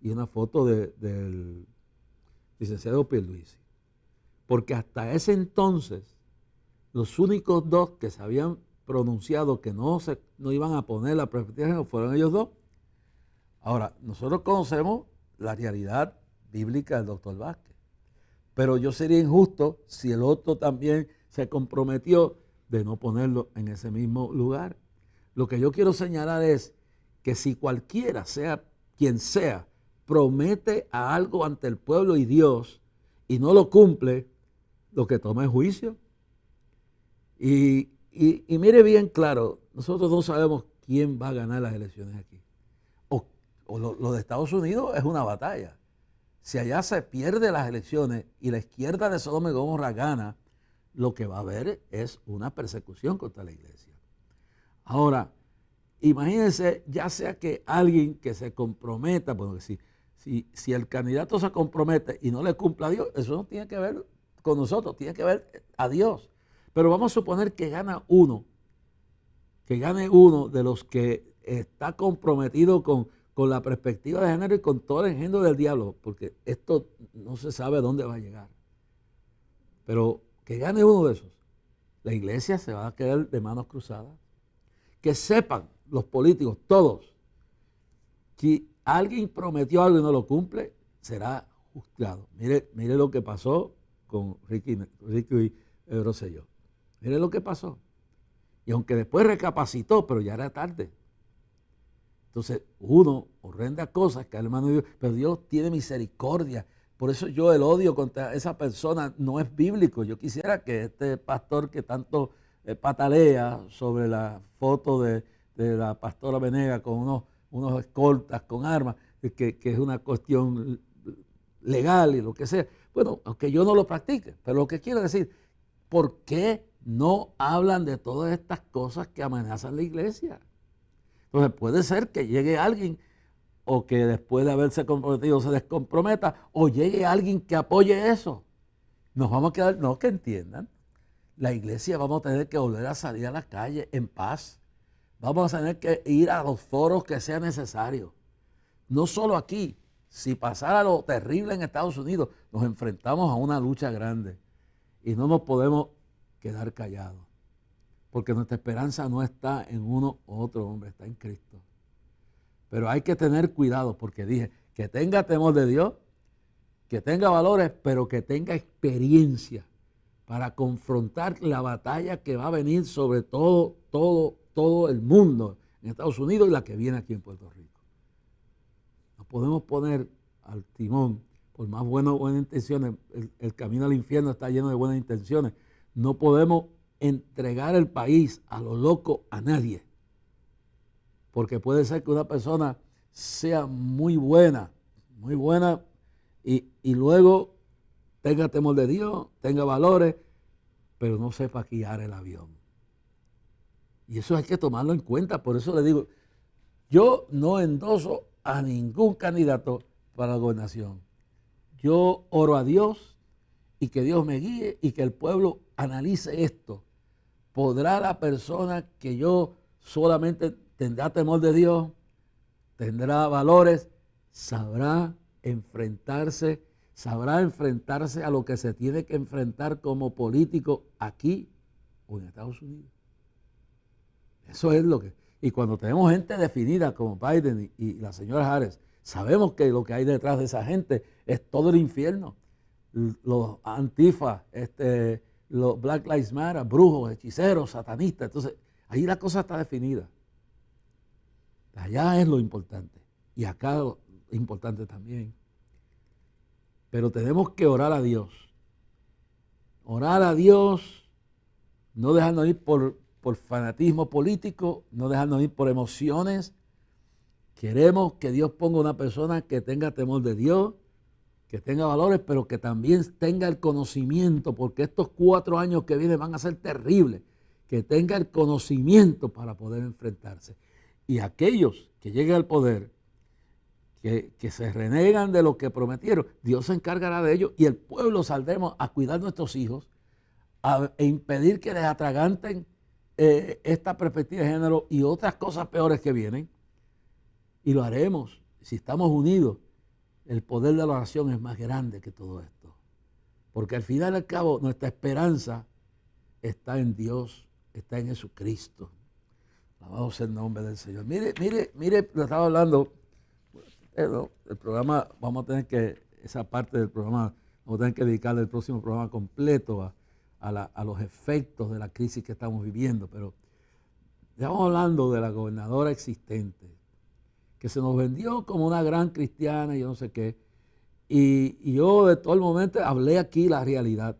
y una foto del licenciado Pierluisi. porque hasta ese entonces los únicos dos que se habían pronunciado que no iban a poner la perspectiva de género fueron ellos dos. Ahora, nosotros conocemos la realidad bíblica del doctor Vázquez, pero yo sería injusto si el otro también se comprometió de no ponerlo en ese mismo lugar. Lo que yo quiero señalar es que si cualquiera, sea quien sea, promete a algo ante el pueblo y Dios y no lo cumple, lo que toma es juicio. Y mire bien claro, nosotros no sabemos quién va a ganar las elecciones aquí. Lo de Estados Unidos es una batalla. Si allá se pierde las elecciones y la izquierda de Sodoma y Gomorra gana, lo que va a haber es una persecución contra la iglesia. Ahora, imagínense, ya sea que alguien que se comprometa, bueno, si el candidato se compromete y no le cumple a Dios, eso no tiene que ver con nosotros, tiene que ver a Dios. Pero vamos a suponer que gane uno de los que está comprometido con la perspectiva de género y con todo el engendro del diablo, porque esto no se sabe dónde va a llegar. Pero que gane uno de esos, la iglesia se va a quedar de manos cruzadas. Que sepan los políticos, todos, si alguien prometió algo y no lo cumple, será juzgado. Mire lo que pasó con Ricky Rosselló. Mire lo que pasó. Y aunque después recapacitó, pero ya era tarde. Entonces, uno, horrendas cosas que el hermano Dios, pero Dios tiene misericordia. Por eso el odio contra esa persona no es bíblico. Yo quisiera que este pastor que tanto patalea sobre la foto de la pastora Venega con unos escoltas con armas, que es una cuestión legal y lo que sea. Bueno, aunque yo no lo practique, pero lo que quiero decir, ¿por qué no hablan de todas estas cosas que amenazan la iglesia? Entonces puede ser que llegue alguien o que después de haberse comprometido se descomprometa, o llegue alguien que apoye eso. Nos vamos a quedar, no, que entiendan, la iglesia vamos a tener que volver a salir a la calle en paz. Vamos a tener que ir a los foros que sea necesario. No solo aquí, si pasara lo terrible en Estados Unidos, nos enfrentamos a una lucha grande y no nos podemos quedar callados, porque nuestra esperanza no está en uno u otro hombre, está en Cristo. Pero hay que tener cuidado, porque dije que tenga temor de Dios, que tenga valores, pero que tenga experiencia para confrontar la batalla que va a venir sobre todo el mundo en Estados Unidos y la que viene aquí en Puerto Rico. No podemos poner al timón, por más buenas intenciones, el camino al infierno está lleno de buenas intenciones. No podemos entregar el país a lo loco a nadie. Porque puede ser que una persona sea muy buena y luego tenga temor de Dios, tenga valores, pero no sepa guiar el avión. Y eso hay que tomarlo en cuenta. Por eso le digo, yo no endoso a ningún candidato para la gobernación. Yo oro a Dios y que Dios me guíe y que el pueblo analice esto. ¿Podrá la persona que yo solamente tendrá temor de Dios, tendrá valores, sabrá enfrentarse a lo que se tiene que enfrentar como político aquí o en Estados Unidos? Eso es lo que... Y cuando tenemos gente definida como Biden y la señora Harris, sabemos que lo que hay detrás de esa gente es todo el infierno. Los Antifa, los Black Lives Matter, brujos, hechiceros, satanistas. Entonces, ahí la cosa está definida. Allá es lo importante. Y acá lo importante también. Pero tenemos que orar a Dios. Orar a Dios, no dejarnos ir por fanatismo político, no dejarnos ir por emociones. Queremos que Dios ponga una persona que tenga temor de Dios, que tenga valores, pero que también tenga el conocimiento, porque estos 4 años que vienen van a ser terribles, que tenga el conocimiento para poder enfrentarse. Y aquellos que lleguen al poder, que se renegan de lo que prometieron, Dios se encargará de ellos y el pueblo saldremos a cuidar de nuestros hijos, e impedir que les atraganten esta perspectiva de género y otras cosas peores que vienen. Y lo haremos. Si estamos unidos, el poder de la oración es más grande que todo esto. Porque al final y al cabo nuestra esperanza está en Dios, está en Jesucristo. Alabado sea el nombre del Señor. Mire, lo estaba hablando, el programa, vamos a tener que, esa parte del programa, vamos a tener que dedicarle el próximo programa completo a los efectos de la crisis que estamos viviendo, pero estamos hablando de la gobernadora existente, que se nos vendió como una gran cristiana y yo no sé qué, y yo de todo el momento hablé aquí la realidad.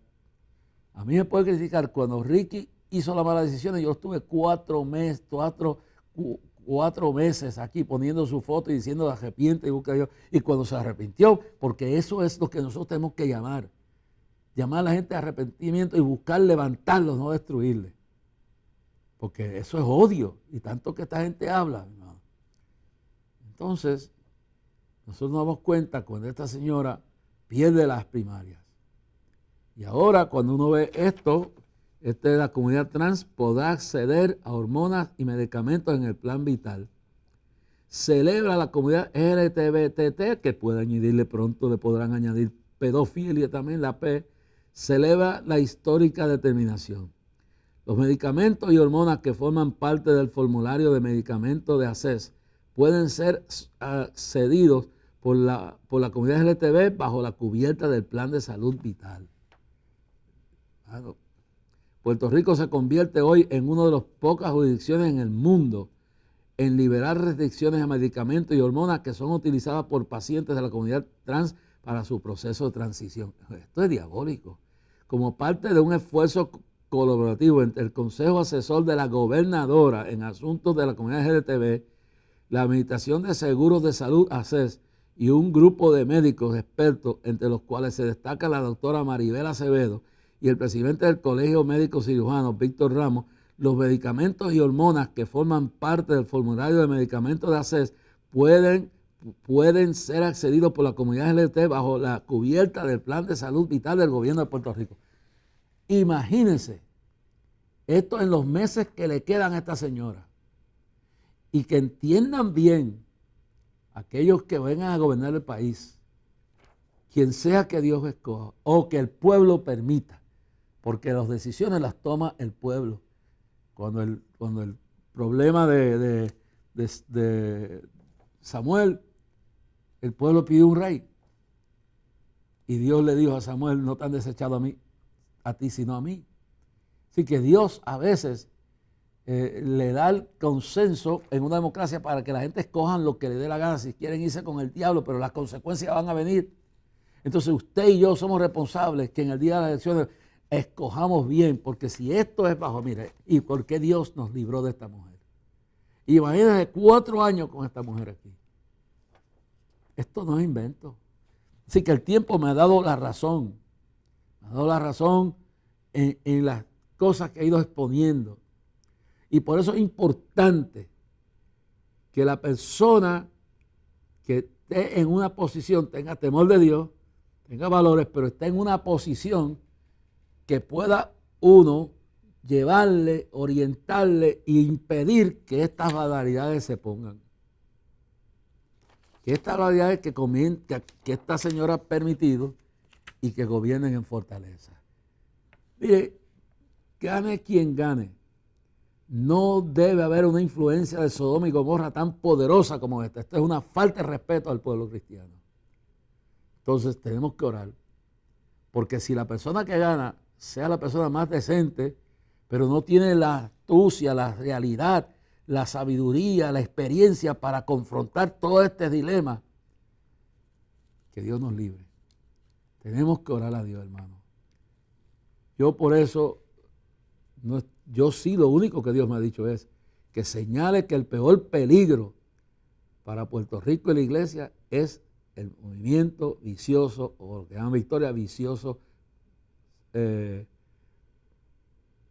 A mí me puede criticar cuando Ricky hizo las malas decisiones, yo estuve 4 meses aquí poniendo su foto y diciendo arrepiente y busca a Dios, y cuando se arrepintió, porque eso es lo que nosotros tenemos que llamar a la gente a arrepentimiento y buscar levantarlos, no destruirles. Porque eso es odio, y tanto que esta gente habla. ¿No? Entonces, nosotros nos damos cuenta cuando esta señora pierde las primarias. Y ahora, cuando uno ve esto, la comunidad trans podrá acceder a hormonas y medicamentos en el plan vital. Celebra la comunidad LGBTT, que puede añadirle pronto, le podrán añadir pedofilia también, la P. Celebra la histórica determinación. Los medicamentos y hormonas que forman parte del formulario de medicamentos de ACES pueden ser cedidos por la comunidad LGTB bajo la cubierta del plan de salud vital. Claro. Puerto Rico se convierte hoy en una de las pocas jurisdicciones en el mundo en liberar restricciones a medicamentos y hormonas que son utilizadas por pacientes de la comunidad trans para su proceso de transición. Esto es diabólico. Como parte de un esfuerzo colaborativo entre el Consejo Asesor de la Gobernadora en Asuntos de la Comunidad LGTB, la Administración de Seguros de Salud, ACES, y un grupo de médicos expertos, entre los cuales se destaca la doctora Maribel Acevedo y el presidente del Colegio Médico Cirujano, Víctor Ramos, los medicamentos y hormonas que forman parte del formulario de medicamentos de ACES pueden ser accedidos por la comunidad LGBT bajo la cubierta del Plan de Salud Vital del Gobierno de Puerto Rico. Imagínense, esto en los meses que le quedan a esta señora, y que entiendan bien aquellos que vengan a gobernar el país, quien sea que Dios escoja o que el pueblo permita, porque las decisiones las toma el pueblo. Cuando el problema de Samuel, el pueblo pidió un rey. Y Dios le dijo a Samuel, no te han desechado a ti, sino a mí. Así que Dios a veces le da el consenso en una democracia para que la gente escojan lo que le dé la gana, si quieren irse con el diablo, pero las consecuencias van a venir. Entonces usted y yo somos responsables que en el día de las elecciones escojamos bien, porque si esto es bajo, mire, ¿y por qué Dios nos libró de esta mujer? Y imagínense 4 años con esta mujer aquí. Esto no es invento. Así que el tiempo me ha dado la razón. Me ha dado la razón en las cosas que he ido exponiendo. Y por eso es importante que la persona que esté en una posición tenga temor de Dios, tenga valores, pero esté en una posición que pueda uno llevarle, orientarle e impedir que estas barbaridades se pongan. Que estas barbaridades que esta señora ha permitido y que gobiernen en fortaleza. Mire, gane quien gane, no debe haber una influencia de Sodoma y Gomorra tan poderosa como esta. Esto es una falta de respeto al pueblo cristiano. Entonces tenemos que orar, porque si la persona que gana sea la persona más decente, pero no tiene la astucia, la realidad, la sabiduría, la experiencia para confrontar todo este dilema, que Dios nos libre. Tenemos que orar a Dios, hermano. Yo por eso, yo sí lo único que Dios me ha dicho es que señale que el peor peligro para Puerto Rico y la iglesia es el movimiento vicioso, o lo que llaman Victoria, vicioso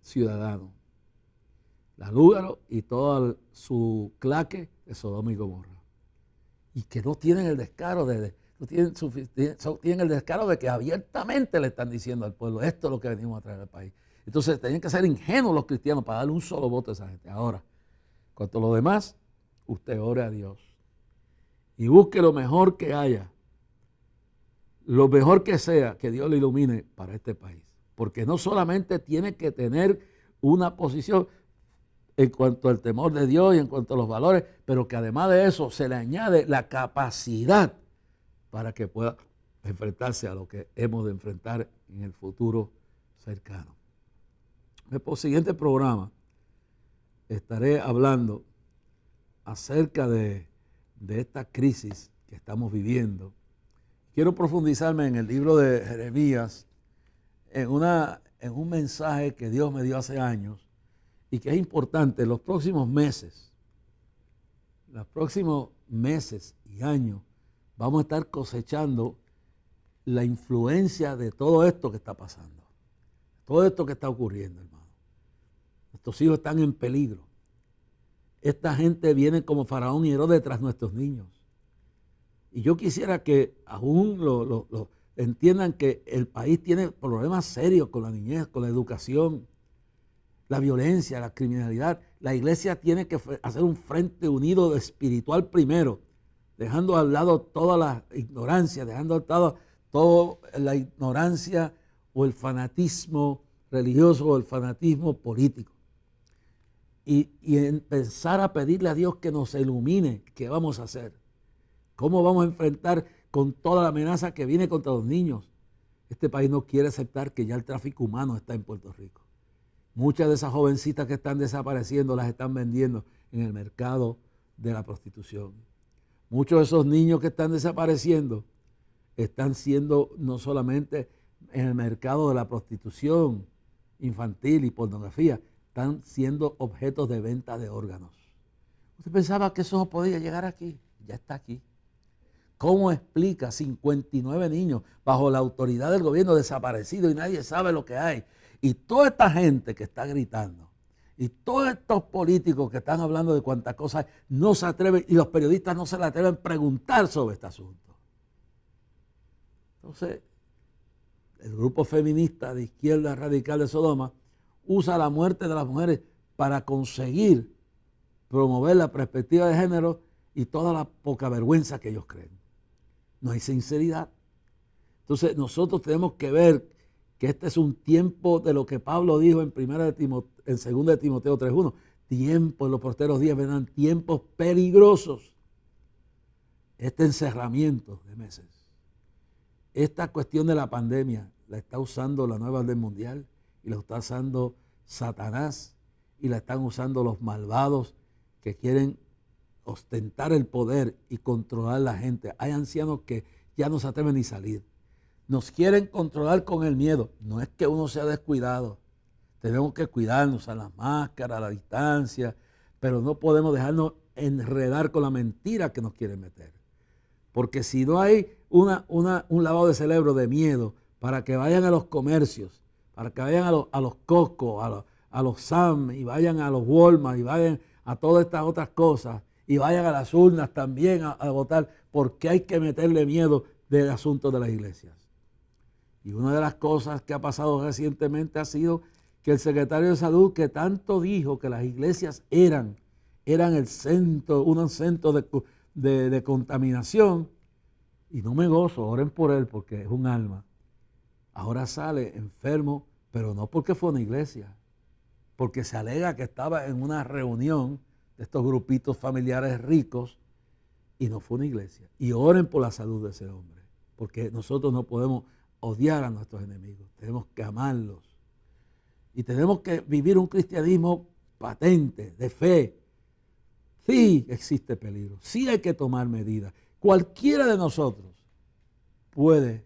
ciudadano. La Lúgaro y todo su claque de Sodoma y Gomorra. Y que no tienen el descaro tienen el descaro de que abiertamente le están diciendo al pueblo, esto es lo que venimos a traer al país. Entonces tenían que ser ingenuos los cristianos para darle un solo voto a esa gente. Ahora, cuanto a lo demás, usted ore a Dios y busque lo mejor que haya lo mejor que sea, que Dios lo ilumine para este país. Porque no solamente tiene que tener una posición en cuanto al temor de Dios y en cuanto a los valores, pero que además de eso se le añade la capacidad para que pueda enfrentarse a lo que hemos de enfrentar en el futuro cercano. En el siguiente programa estaré hablando acerca de esta crisis que estamos viviendo. Quiero profundizarme en el libro de Jeremías, en un mensaje que Dios me dio hace años y que es importante. Los próximos meses y años, vamos a estar cosechando la influencia de todo esto que está pasando, todo esto que está ocurriendo, hermano. Nuestros hijos están en peligro. Esta gente viene como Faraón y Herodes tras nuestros niños. Y yo quisiera que aún entiendan que el país tiene problemas serios con la niñez, con la educación, la violencia, la criminalidad. La iglesia tiene que hacer un frente unido espiritual primero, dejando al lado toda la ignorancia, dejando al lado toda la ignorancia o el fanatismo religioso o el fanatismo político. Y empezar a pedirle a Dios que nos ilumine qué vamos a hacer. ¿Cómo vamos a enfrentar con toda la amenaza que viene contra los niños? Este país no quiere aceptar que ya el tráfico humano está en Puerto Rico. Muchas de esas jovencitas que están desapareciendo las están vendiendo en el mercado de la prostitución. Muchos de esos niños que están desapareciendo están siendo no solamente en el mercado de la prostitución infantil y pornografía, están siendo objetos de venta de órganos. Usted pensaba que eso no podía llegar aquí, ya está aquí. ¿Cómo explica 59 niños bajo la autoridad del gobierno desaparecidos y nadie sabe lo que hay? Y toda esta gente que está gritando, y todos estos políticos que están hablando de cuántas cosas no se atreven, y los periodistas no se le atreven a preguntar sobre este asunto. Entonces, el grupo feminista de izquierda radical de Sodoma usa la muerte de las mujeres para conseguir promover la perspectiva de género y toda la poca vergüenza que ellos creen. No hay sinceridad. Entonces nosotros tenemos que ver que este es un tiempo de lo que Pablo dijo en 2 de Timoteo 3:1. Tiempo, en los posteros días vendrán tiempos peligrosos. Este encerramiento de meses, esta cuestión de la pandemia la está usando la nueva orden mundial y la está usando Satanás y la están usando los malvados que quieren ostentar el poder y controlar a la gente. Hay ancianos que ya no se atreven ni salir. Nos quieren controlar con el miedo. No es que uno sea descuidado. Tenemos que cuidarnos a las máscaras, a la distancia, pero no podemos dejarnos enredar con la mentira que nos quieren meter. Porque si no hay un lavado de cerebro de miedo para que vayan a los comercios, para que vayan a los Costco, a los Sam, y vayan a los Walmart, y vayan a todas estas otras cosas, y vayan a las urnas también a votar, porque hay que meterle miedo del asunto de las iglesias. Y una de las cosas que ha pasado recientemente ha sido que el secretario de Salud, que tanto dijo que las iglesias eran el centro, un centro de contaminación, y no me gozo, oren por él porque es un alma. Ahora sale enfermo, pero no porque fue a una iglesia, porque se alega que estaba en una reunión de estos grupitos familiares ricos y no fue una iglesia. Y oren por la salud de ese hombre, porque nosotros no podemos odiar a nuestros enemigos, tenemos que amarlos. Y tenemos que vivir un cristianismo patente, de fe. Sí existe peligro, sí hay que tomar medidas. Cualquiera de nosotros puede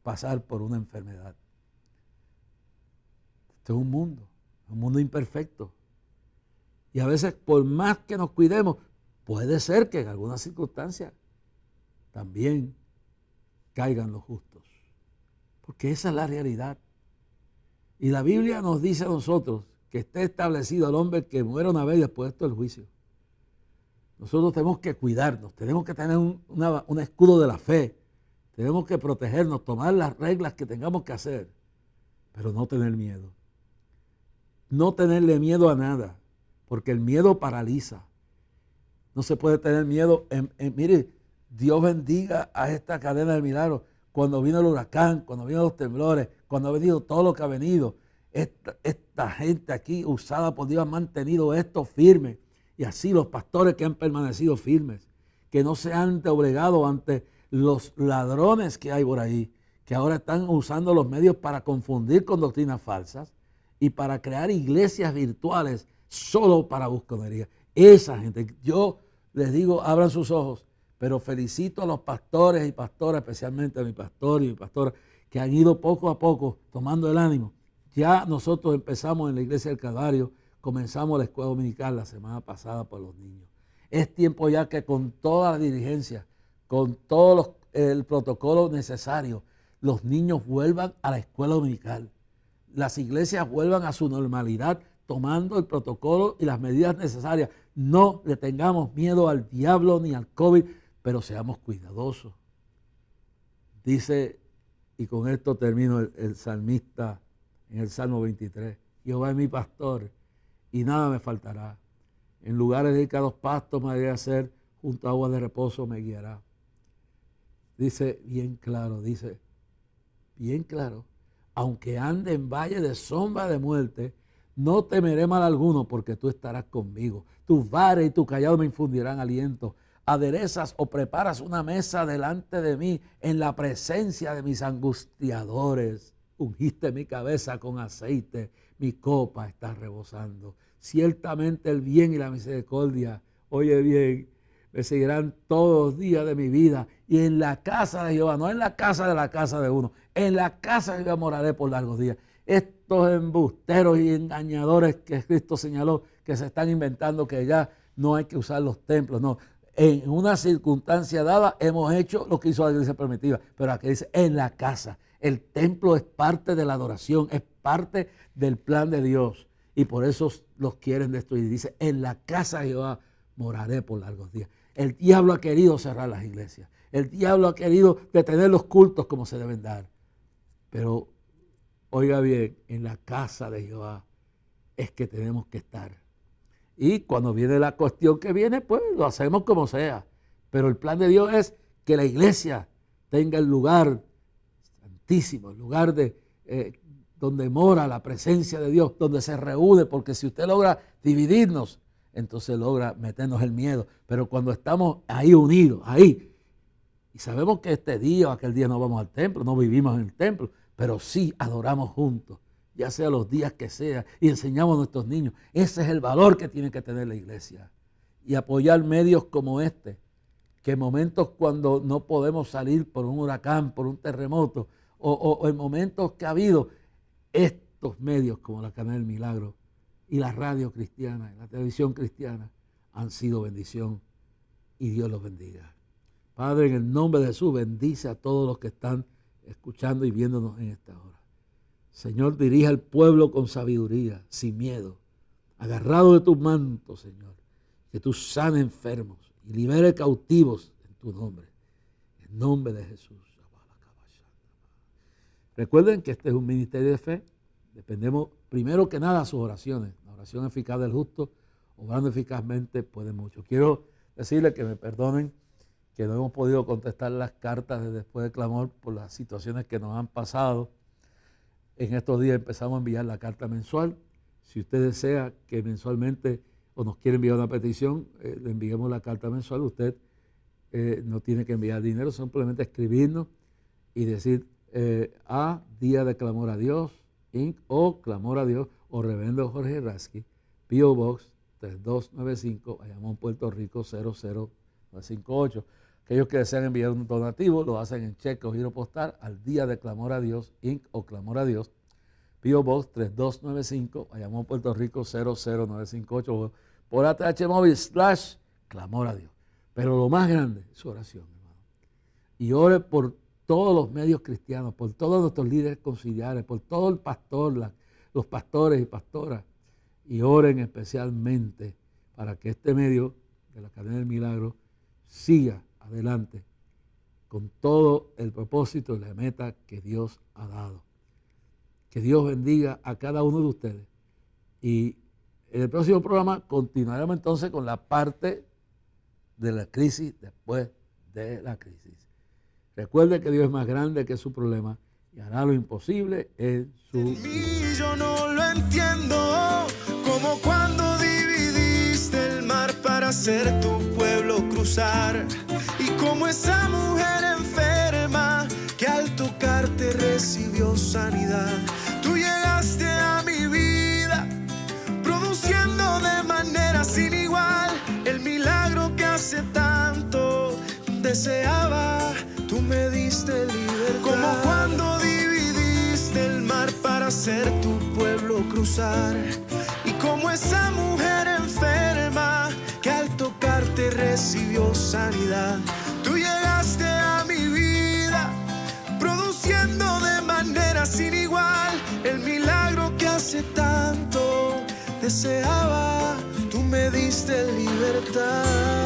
pasar por una enfermedad. Este es un mundo imperfecto. Y a veces, por más que nos cuidemos, puede ser que en algunas circunstancias también caigan los justos. Porque esa es la realidad. Y la Biblia nos dice a nosotros que esté establecido el hombre que muera una vez y después de esto el juicio. Nosotros tenemos que cuidarnos, tenemos que tener un escudo de la fe, tenemos que protegernos, tomar las reglas que tengamos que hacer, pero no tener miedo. No tenerle miedo a nada, porque el miedo paraliza. No se puede tener miedo. Mire, Dios bendiga a esta cadena de milagros. cuando vino el huracán, cuando vino los temblores, cuando ha venido todo lo que ha venido, esta gente aquí usada por Dios ha mantenido esto firme. Y así los pastores que han permanecido firmes, que no se han doblegado ante los ladrones que hay por ahí, que ahora están usando los medios para confundir con doctrinas falsas y para crear iglesias virtuales solo para busconería. Esa gente, yo les digo, abran sus ojos, pero felicito a los pastores y pastoras, especialmente a mi pastor y mi pastora, que han ido poco a poco tomando el ánimo. Ya nosotros empezamos en la iglesia del Calvario, comenzamos la escuela dominical la semana pasada por los niños. Es tiempo ya que con toda la diligencia, con todo el protocolo necesario, los niños vuelvan a la escuela dominical. Las iglesias vuelvan a su normalidad tomando el protocolo y las medidas necesarias. No le tengamos miedo al diablo ni al COVID, pero seamos cuidadosos. Dice, y con esto termino, el salmista en el Salmo 23, Jehová es mi pastor y nada me faltará. En lugares dedicados pastos me haré hacer, junto a aguas de reposo me guiará. Dice bien claro, aunque ande en valle de sombra de muerte, no temeré mal alguno, porque tú estarás conmigo. Tu vara y tu cayado me infundirán aliento. Aderezas o preparas una mesa delante de mí en la presencia de mis angustiadores. Ungiste mi cabeza con aceite, mi copa está rebosando. Ciertamente el bien y la misericordia, oye bien, me seguirán todos los días de mi vida. Y en la casa de Jehová, no en la casa de uno, en la casa de Jehová moraré por largos días. Estos embusteros y engañadores que Cristo señaló, que se están inventando que ya no hay que usar los templos, no. En una circunstancia dada hemos hecho lo que hizo la iglesia primitiva, pero aquí dice en la casa. El templo es parte de la adoración, es parte del plan de Dios y por eso los quieren destruir. Dice, en la casa de Jehová moraré por largos días. El diablo ha querido cerrar las iglesias. El diablo ha querido detener los cultos como se deben dar. Pero, oiga bien, en la casa de Jehová es que tenemos que estar. Y cuando viene la cuestión que viene, pues lo hacemos como sea. Pero el plan de Dios es que la iglesia tenga el lugar santísimo, el lugar donde mora la presencia de Dios, donde se reúne, porque si usted logra dividirnos, entonces logra meternos el miedo. Pero cuando estamos ahí unidos, ahí, y sabemos que este día o aquel día no vamos al templo, no vivimos en el templo, pero sí adoramos juntos, ya sea los días que sea, y enseñamos a nuestros niños. Ese es el valor que tiene que tener la iglesia. Y apoyar medios como este, que en momentos cuando no podemos salir por un huracán, por un terremoto, o en momentos que ha habido, estos medios como la Cadena del Milagro y la radio cristiana y la televisión cristiana han sido bendición y Dios los bendiga. Padre, en el nombre de Jesús, bendice a todos los que están escuchando y viéndonos en esta hora. Señor, dirige al pueblo con sabiduría, sin miedo, agarrado de tu manto, Señor, que tú sanes enfermos y libere cautivos en tu nombre, en nombre de Jesús. Recuerden que este es un ministerio de fe. Dependemos primero que nada de sus oraciones. La oración eficaz del justo, obrando eficazmente, puede mucho. Quiero decirles que me perdonen que no hemos podido contestar las cartas de después del clamor por las situaciones que nos han pasado. En estos días empezamos a enviar la carta mensual. Si usted desea que mensualmente o nos quiere enviar una petición, le enviemos la carta mensual. Usted no tiene que enviar dinero, simplemente escribirnos y decir a Día de Clamor a Dios, Inc. o Clamor a Dios o Reverendo Jorge Rasky, P.O. Box 3295, Bayamón, Puerto Rico 00958. Aquellos que desean enviar un donativo lo hacen en cheque o giro postal al Día de Clamor a Dios, Inc. o Clamor a Dios, P.O. Box 3295, Bayamón, Puerto Rico 00958, por ATH móvil / Clamor a Dios. Pero lo más grande es su oración, hermano. Y ore por todos los medios cristianos, por todos nuestros líderes conciliares, por todo el pastor, los pastores y pastoras, y oren especialmente para que este medio de la Cadena del Milagro siga adelante con todo el propósito y la meta que Dios ha dado. Que Dios bendiga a cada uno de ustedes. Y en el próximo programa continuaremos entonces con la parte de la crisis después de la crisis. Recuerde que Dios es más grande que su problema y hará lo imposible en su vida. Yo no lo entiendo, como cuando dividiste el mar para hacer tu pueblo cruzar, y como esa mujer enferma que al tocarte recibió sanidad. Tú llegaste a mi vida produciendo de manera sin igual el milagro que hace tanto deseaba. Tú me diste libertad, como cuando dividiste el mar para hacer tu pueblo cruzar, y como esa mujer enferma que al tocarte recibió sanidad. Tú llegaste a mi vida produciendo de manera sin igual el milagro que hace tanto deseaba. Tú me diste libertad.